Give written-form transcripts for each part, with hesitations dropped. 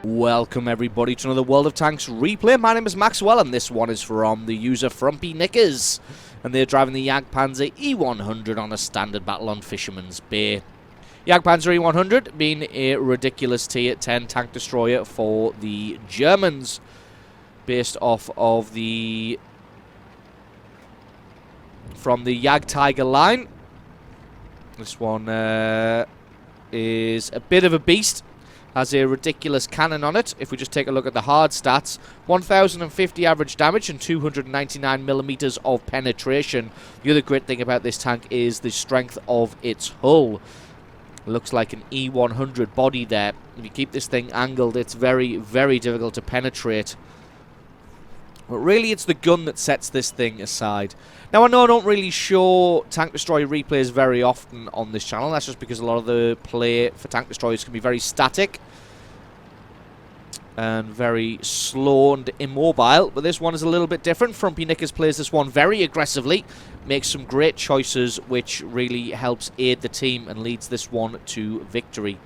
Welcome everybody to another World of Tanks replay. My name is Maxwell and this one is from the user Frumpy Knickers. And they're driving the Jagd E100 on a standard battle on Fisherman's Bay. Jagd E100 being a ridiculous tier 10 tank destroyer for the Germans. Based off of from the Jagd Tiger line. This one is a bit of a beast. Has a ridiculous cannon on it. If we just take a look at the hard stats, 1050 average damage and 299mm of penetration. The other great thing about this tank is the strength of its hull. It looks like an E100 body there. If you keep this thing angled, it's very, very difficult to penetrate. But really, it's the gun that sets this thing aside. Now, I know I don't really show tank destroyer replays very often on this channel. That's just because a lot of the play for tank destroyers can be very static and very slow and immobile. But this one is a little bit different. Frumpy Knickers plays this one very aggressively, makes some great choices, which really helps aid the team and leads this one to victory.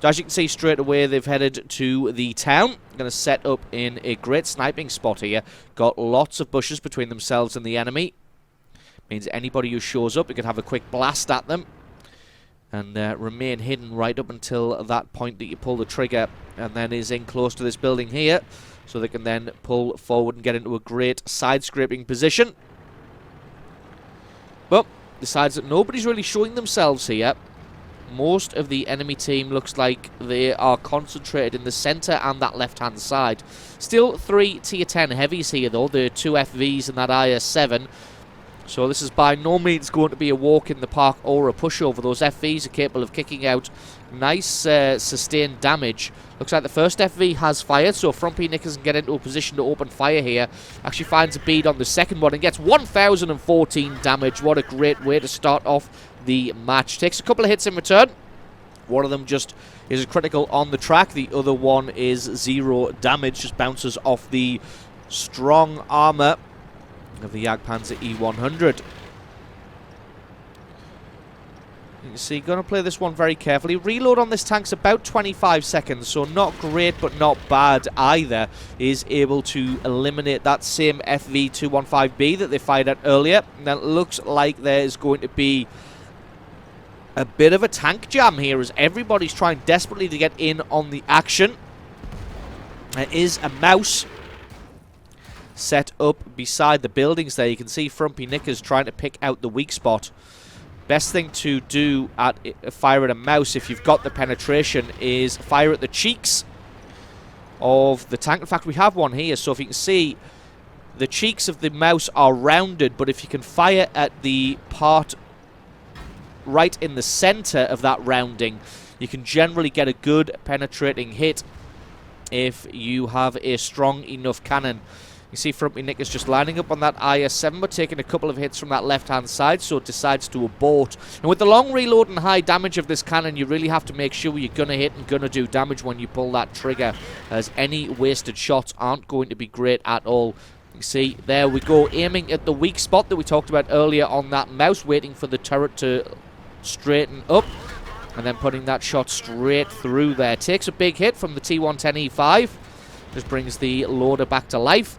So as you can see straight away, they've headed to the town. Going to set up in a great sniping spot here. Got lots of bushes between themselves and the enemy. Means anybody who shows up, you can have a quick blast at them. And remain hidden right up until that point that you pull the trigger. And then is in close to this building here. So they can then pull forward and get into a great side-scraping position. But decides that nobody's really showing themselves here. Most of the enemy team looks like they are concentrated in the centre and that left-hand side. Still 3 tier 10 heavies here though. There are 2 FVs and that IS-7. So this is by no means going to be a walk in the park or a pushover. Those FVs are capable of kicking out nice sustained damage. Looks like the first FV has fired, so Frumpy Knickers can get into a position to open fire here. Actually finds a bead on the second one and gets 1014 damage. What a great way to start off the match. Takes a couple of hits in return. One of them just is a critical on the track. The other one is 0 damage. Just bounces off the strong armour of the Jagd E100. You can see, going to play this one very carefully. Reload on this tank's about 25 seconds, so not great but not bad either. Is able to eliminate that same FV215B that they fired at earlier. And it looks like there is going to be a bit of a tank jam here as everybody's trying desperately to get in on the action. There is a mouse set up beside the buildings there. You can see Frumpy Knickers trying to pick out the weak spot. Best thing to do at fire at a mouse, if you've got the penetration, is fire at the cheeks of the tank. In fact, we have one here, so if you can see, the cheeks of the mouse are rounded, but if you can fire at the part right in the center of that rounding, you can generally get a good penetrating hit if you have a strong enough cannon. You see Frumpy Knickers just lining up on that IS-7, but taking a couple of hits from that left-hand side, so it decides to abort. And with the long reload and high damage of this cannon, you really have to make sure you're going to hit and going to do damage when you pull that trigger, as any wasted shots aren't going to be great at all. You see, there we go, aiming at the weak spot that we talked about earlier on that mouse, waiting for the turret to straighten up, and then putting that shot straight through there. Takes a big hit from the T110E5, just brings the loader back to life.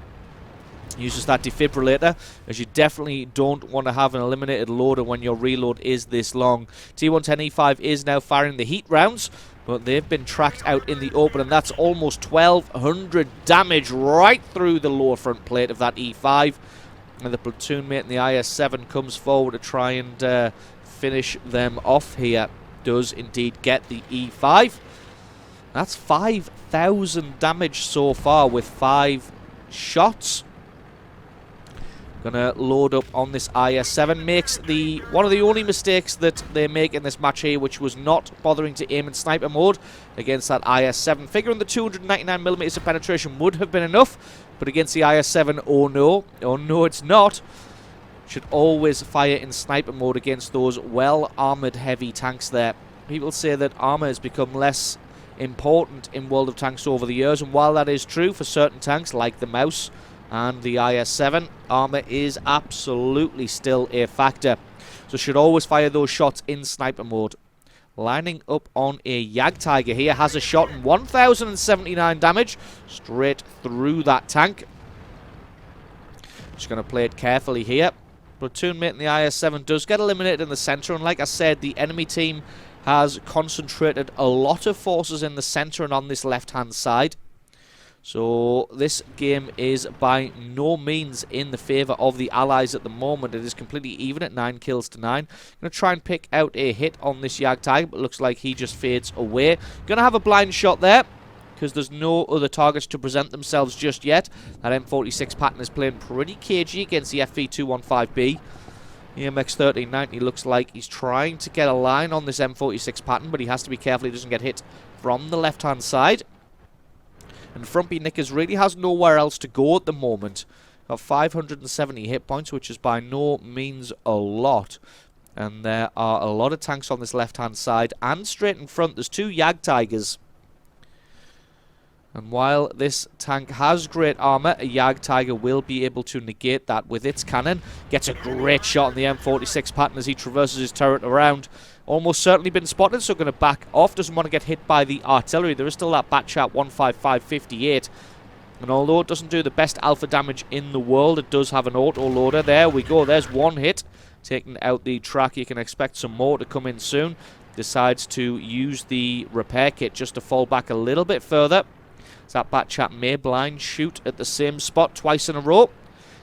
Uses that defibrillator, as you definitely don't want to have an eliminated loader when your reload is this long. T110E5 is now firing the heat rounds, but they've been tracked out in the open, and that's almost 1200 damage right through the lower front plate of that E5. And the platoon mate in the IS-7 comes forward to try and finish them off here. Does indeed get the E5. That's 5,000 damage so far with 5 shots. Gonna load up on this IS-7. Makes one of the only mistakes that they make in this match here, which was not bothering to aim in sniper mode against that IS-7. Figuring the 299mm of penetration would have been enough, but against the IS-7, oh no, it's not. Should always fire in sniper mode against those well-armoured heavy tanks there. People say that armour has become less important in World of Tanks over the years, and while that is true for certain tanks like the Mouse and the IS-7, armour is absolutely still a factor. So should always fire those shots in sniper mode. lining up on a Jagd Tiger here. Has a shot and 1,079 damage straight through that tank. Just going to play it carefully here. Platoon mate in the IS-7 does get eliminated in the centre, and like I said, the enemy team has concentrated a lot of forces in the centre and on this left-hand side. So this game is by no means in the favour of the Allies at the moment. It is completely even at 9 kills to 9. Going to try and pick out a hit on this Jagd Tiger, but looks like he just fades away. Going to have a blind shot there, because there's no other targets to present themselves just yet. That M46 pattern is playing pretty cagey against the FV215B. EMX 1390 looks like he's trying to get a line on this M46 pattern, but he has to be careful he doesn't get hit from the left-hand side. And Frumpy Knickers really has nowhere else to go at the moment. Got 570 hit points, which is by no means a lot. And there are a lot of tanks on this left-hand side. And straight in front, there's 2 Jagd Tigers. And while this tank has great armor, a Jagd Tiger will be able to negate that with its cannon. Gets a great shot on the M46 pattern as he traverses his turret around. Almost certainly been spotted, so going to back off. Doesn't want to get hit by the artillery. There is still that Batchat 15558. And although it doesn't do the best alpha damage in the world, it does have an auto-loader. There we go. There's one hit. Taking out the track. You can expect some more to come in soon. Decides to use the repair kit just to fall back a little bit further. So that Batchat may blind shoot at the same spot twice in a row.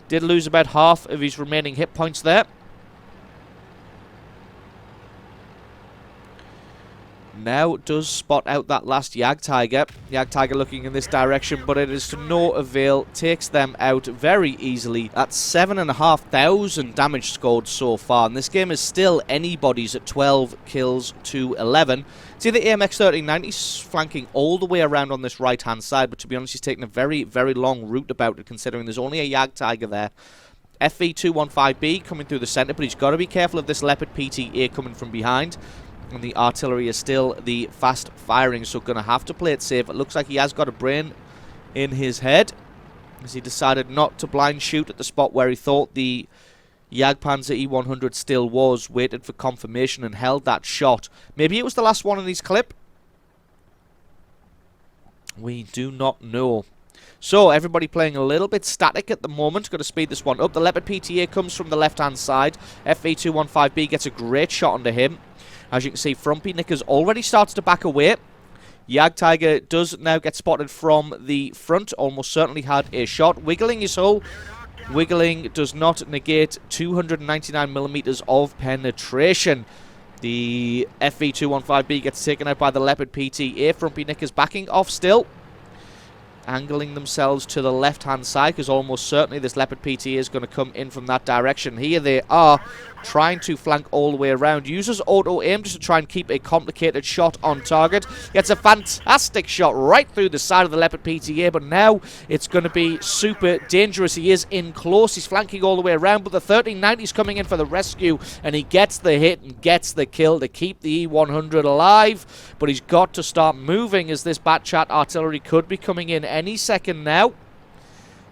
Did lose about half of his remaining hit points there. Now does spot out that last Jagd Tiger. Jagd Tiger looking in this direction, but it is to no avail. Takes them out very easily. That's 7,500 damage scored so far. And this game is still anybody's at 12 kills to 11. See the AMX 1390 flanking all the way around on this right-hand side, but to be honest, he's taking a very, very long route about it, considering there's only a Jagd Tiger there. FV215B coming through the centre, but he's got to be careful of this Leopard PTA coming from behind. And the artillery is still the fast firing, so going to have to play it safe. It looks like he has got a brain in his head, as he decided not to blind shoot at the spot where he thought the Jagdpanzer E100 still was. Waited for confirmation and held that shot. Maybe it was the last one in his clip. We do not know. So everybody playing a little bit static at the moment. Got to speed this one up. The Leopard PTA comes from the left-hand side. FV215B gets a great shot under him. As you can see, Frumpy Knickers already starts to back away. Jagd Tiger does now get spotted from the front. Almost certainly had a shot. Wiggling his hull. Wiggling does not negate 299mm of penetration. The FV215B gets taken out by the Leopard PTA. Frumpy Knickers backing off still. Angling themselves to the left-hand side, because almost certainly this Leopard PTA is going to come in from that direction. Here they are, trying to flank all the way around. Uses auto-aim just to try and keep a complicated shot on target. Gets a fantastic shot right through the side of the Leopard PTA, but now it's going to be super dangerous. He is in close. He's flanking all the way around, but the 1390 is coming in for the rescue, and he gets the hit and gets the kill to keep the E100 alive. But he's got to start moving, as this Batchat artillery could be coming in any second now.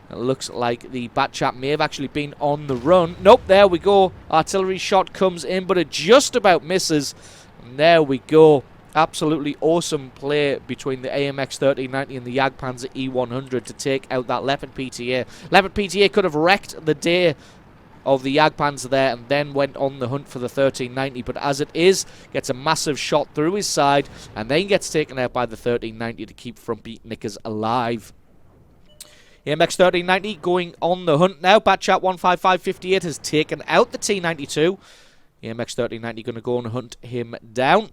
It looks like the Batchat may have actually been on the run. Nope, there we go. Artillery shot comes in, but it just about misses. And there we go. Absolutely awesome play between the AMX 1390 and the Jagdpanzer E100 to take out that Leopard PTA. Leopard PTA could have wrecked the day of the Jagdpanzer there and then went on the hunt for the 1390, but as it is, gets a massive shot through his side and then gets taken out by the 1390 to keep Frumpy Knickers alive. AMX 1390 going on the hunt now. Batchat 15558 has taken out the T92. AMX 1390 going to go and hunt him down.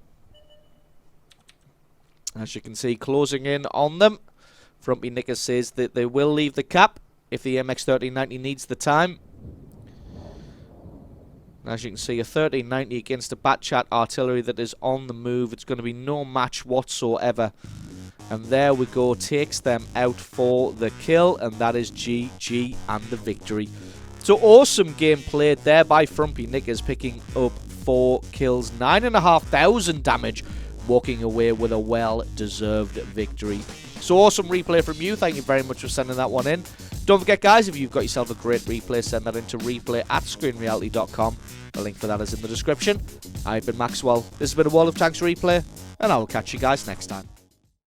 As you can see, closing in on them. Frumpy Knickers says that they will leave the cap if the AMX 1390 needs the time. As you can see, a 1390 against a Batchat artillery that is on the move. It's going to be no match whatsoever. And there we go, takes them out for the kill, and that is GG and the victory. So awesome game played there by Frumpy Knickers, picking up 4 kills, 9,500 damage, walking away with a well-deserved victory. So awesome replay from you. Thank you very much for sending that one in. Don't forget, guys, if you've got yourself a great replay, send that into replay@screenreality.com. The link for that is in the description. I've been Maxwell. This has been a Wall of Tanks replay, and I will catch you guys next time.